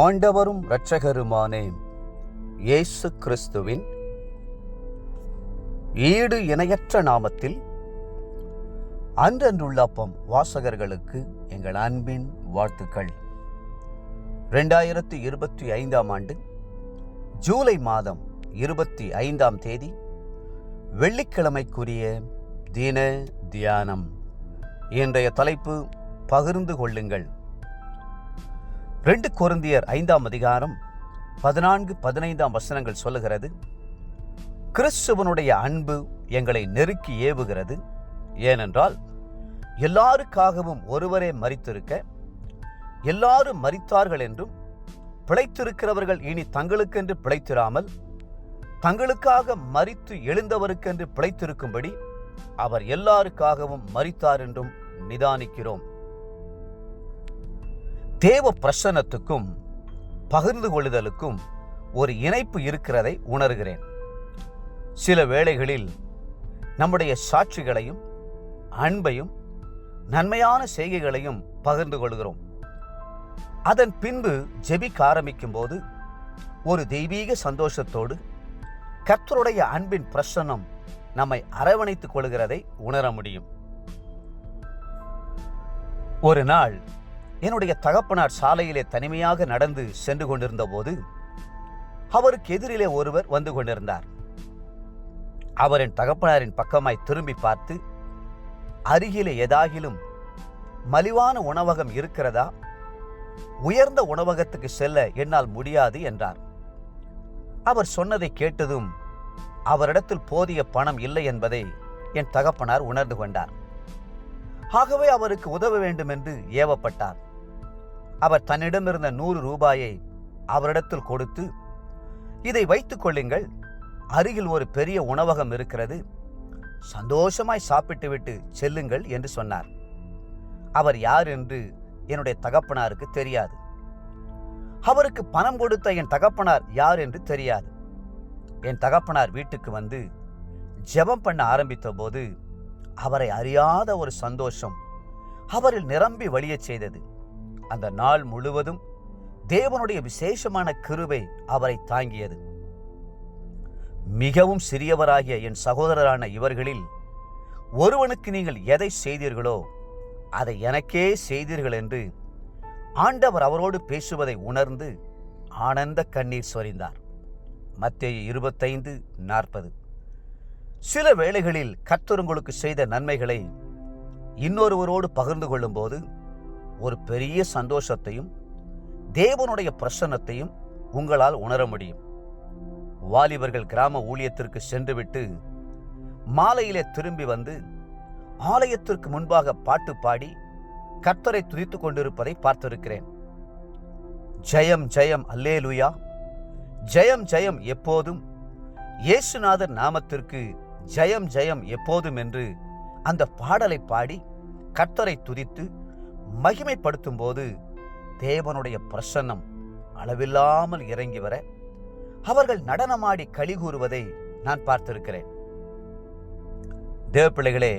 ஆண்டவரும் இரட்சகருமான இயேசு கிறிஸ்துவின் ஈடு இணையற்ற நாமத்தில் அன்றன்றுள்ள அப்பம் வாசகர்களுக்கு எங்கள் அன்பின் வாழ்த்துக்கள். 2025 ஆண்டு ஜூலை மாதம் 25 தேதி வெள்ளிக்கிழமைக்குரிய தின தியானம். இன்றைய தலைப்பு பகிர்ந்து கொள்ளுங்கள். 2 கொரிந்தியர் 5 அதிகாரம் 14-15 வசனங்கள் சொல்லுகிறது, கிறிஸ்துவனுடைய அன்பு எங்களை நெருக்கி ஏவுகிறது. ஏனென்றால் எல்லாருக்காகவும் ஒருவரே மரித்திருக்க எல்லாரும் மரித்தார்கள் என்றும், பிழைத்திருக்கிறவர்கள் இனி தங்களுக்கென்று பிழைத்திராமல் தங்களுக்காக மரித்து எழுந்தவருக்கென்று பிழைத்திருக்கும்படி அவர் எல்லாருக்காகவும் மரித்தார் என்றும் நிதானிக்கிறோம். தேவ பிரசன்னத்துக்கும் பகிர்ந்து கொள்ளுதலுக்கும் ஒரு இணைப்பு இருக்கிறதை உணர்கிறேன். சில வேளைகளில் நம்முடைய சாட்சிகளையும் அன்பையும் நன்மையான செய்கைகளையும் பகிர்ந்து கொள்கிறோம். அதன் பின்பு ஜெபிக்க ஆரம்பிக்கும் போது ஒரு தெய்வீக சந்தோஷத்தோடு கர்த்தருடைய அன்பின் பிரசன்னம் நம்மை அரவணைத்துக் கொள்கிறதை உணர முடியும். ஒரு நாள் என்னுடைய தகப்பனார் சாலையிலே தனிமையாக நடந்து சென்று கொண்டிருந்த போது அவருக்கு எதிரிலே ஒருவர் வந்து கொண்டிருந்தார். அவர் என் தகப்பனாரின் பக்கமாய் திரும்பி பார்த்து, அருகிலே ஏதாகிலும் மலிவான உணவகம் இருக்கிறதா? உயர்ந்த உணவகத்துக்கு செல்ல என்னால் முடியாது என்றார். அவர் சொன்னதை கேட்டதும் அவரிடத்தில் போதிய பணம் இல்லை என்பதை என் தகப்பனார் உணர்ந்து கொண்டார். ஆகவே அவருக்கு உதவ வேண்டும் என்று ஏவப்பட்டார். அவர் தன்னிடமிருந்த 100 ரூபாயை அவரிடத்தில் கொடுத்து, இதை வைத்துக் கொள்ளுங்கள், அருகில் ஒரு பெரிய உணவகம் இருக்கிறது, சந்தோஷமாய் சாப்பிட்டுவிட்டு செல்லுங்கள் என்று சொன்னார். அவர் யார் என்று என்னுடைய தகப்பனாருக்கு தெரியாது. அவருக்கு பணம் கொடுத்த என் தகப்பனார் யார் என்று தெரியாது. என் தகப்பனார் வீட்டுக்கு வந்து ஜெபம் பண்ண ஆரம்பித்த போது அவரை அறியாத ஒரு சந்தோஷம் அவரில் நிரம்பி வழியச் செய்தது. அந்த நாள் முழுவதும் தேவனுடைய விசேஷமான கிருபை அவரை தாங்கியது. மிகவும் சிறியவராகிய என் சகோதரரான இவர்களில் ஒருவனுக்கு நீங்கள் எதை செய்தீர்களோ அதை எனக்கே செய்தீர்கள் என்று ஆண்டவர் அவரோடு பேசுவதை உணர்ந்து ஆனந்த கண்ணீர் சொரிந்தார். மத்தேயு 25:40. சில வேளைகளில் கர்த்தர் உங்களுக்கு செய்த நன்மைகளை இன்னொருவரோடு பகிர்ந்து கொள்ளும் போது ஒரு பெரிய சந்தோஷத்தையும் தேவனுடைய பிரசன்னத்தையும் உங்களால் உணர முடியும். வாலிபர்கள் கிராம ஊழியத்திற்கு சென்றுவிட்டு மாலையிலே திரும்பி வந்து ஆலயத்திற்கு முன்பாக பாட்டு பாடி கர்த்தரை துதித்துக் கொண்டிருப்பதை பார்த்திருக்கிறேன். ஜெயம் ஜெயம் அல்லேலூயா, ஜெயம் ஜெயம் எப்போதும், இயேசுநாதர் நாமத்திற்கு ஜெயம் ஜெயம் எப்போதும் என்று அந்த பாடலை பாடி கர்த்தரை துதித்து மகிமைப்படுத்தும் போது தேவனுடைய பிரசன்னம் அளவில்லாமல் இறங்கி வர அவர்கள் நடனமாடி களி கூறுவதை நான் பார்த்திருக்கிறேன். தேவ பிள்ளைகளே,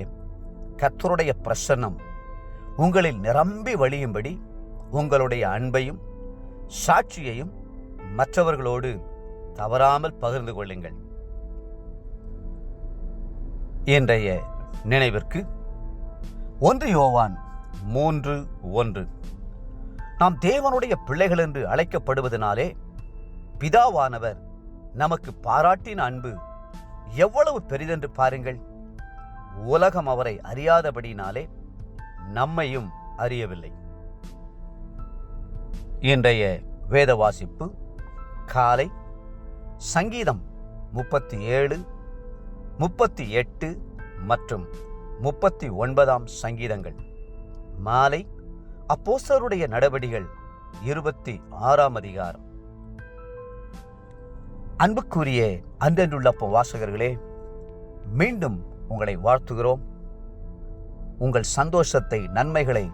கர்த்தருடைய பிரசன்னம் உங்களில் நிரம்பி வழியும்படி உங்களுடைய அன்பையும் சாட்சியையும் மற்றவர்களோடு தவறாமல் பகிர்ந்து கொள்ளுங்கள். இன்றைய நினைவிற்கு 1 யோவான் 3:1. நாம் தேவனுடைய பிள்ளைகள் என்று அழைக்கப்படுவதனாலே பிதாவானவர் நமக்கு பாராட்டின அன்பு எவ்வளவு பெரிதென்று பாருங்கள். உலகம் அவரை அறியாதபடினாலே நம்மையும் அறியவில்லை. இன்றைய வேத வாசிப்பு காலை சங்கீதம் 37, 38 மற்றும் 39 சங்கீதங்கள். மாலை அப்போஸ்தலருடைய நடபடிகள் 26 அதிகாரம். அன்புக்குரிய அன்றன்றுள்ள வாசகர்களே, மீண்டும் உங்களை வாழ்த்துகிறோம். உங்கள் சந்தோஷத்தை, நன்மைகளை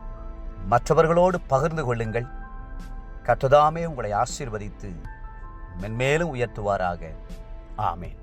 மற்றவர்களோடு பகிர்ந்து கொள்ளுங்கள். கர்த்தர் உங்களை ஆசீர்வதித்து மென்மேலும் உயர்த்துவாராக. ஆமென்.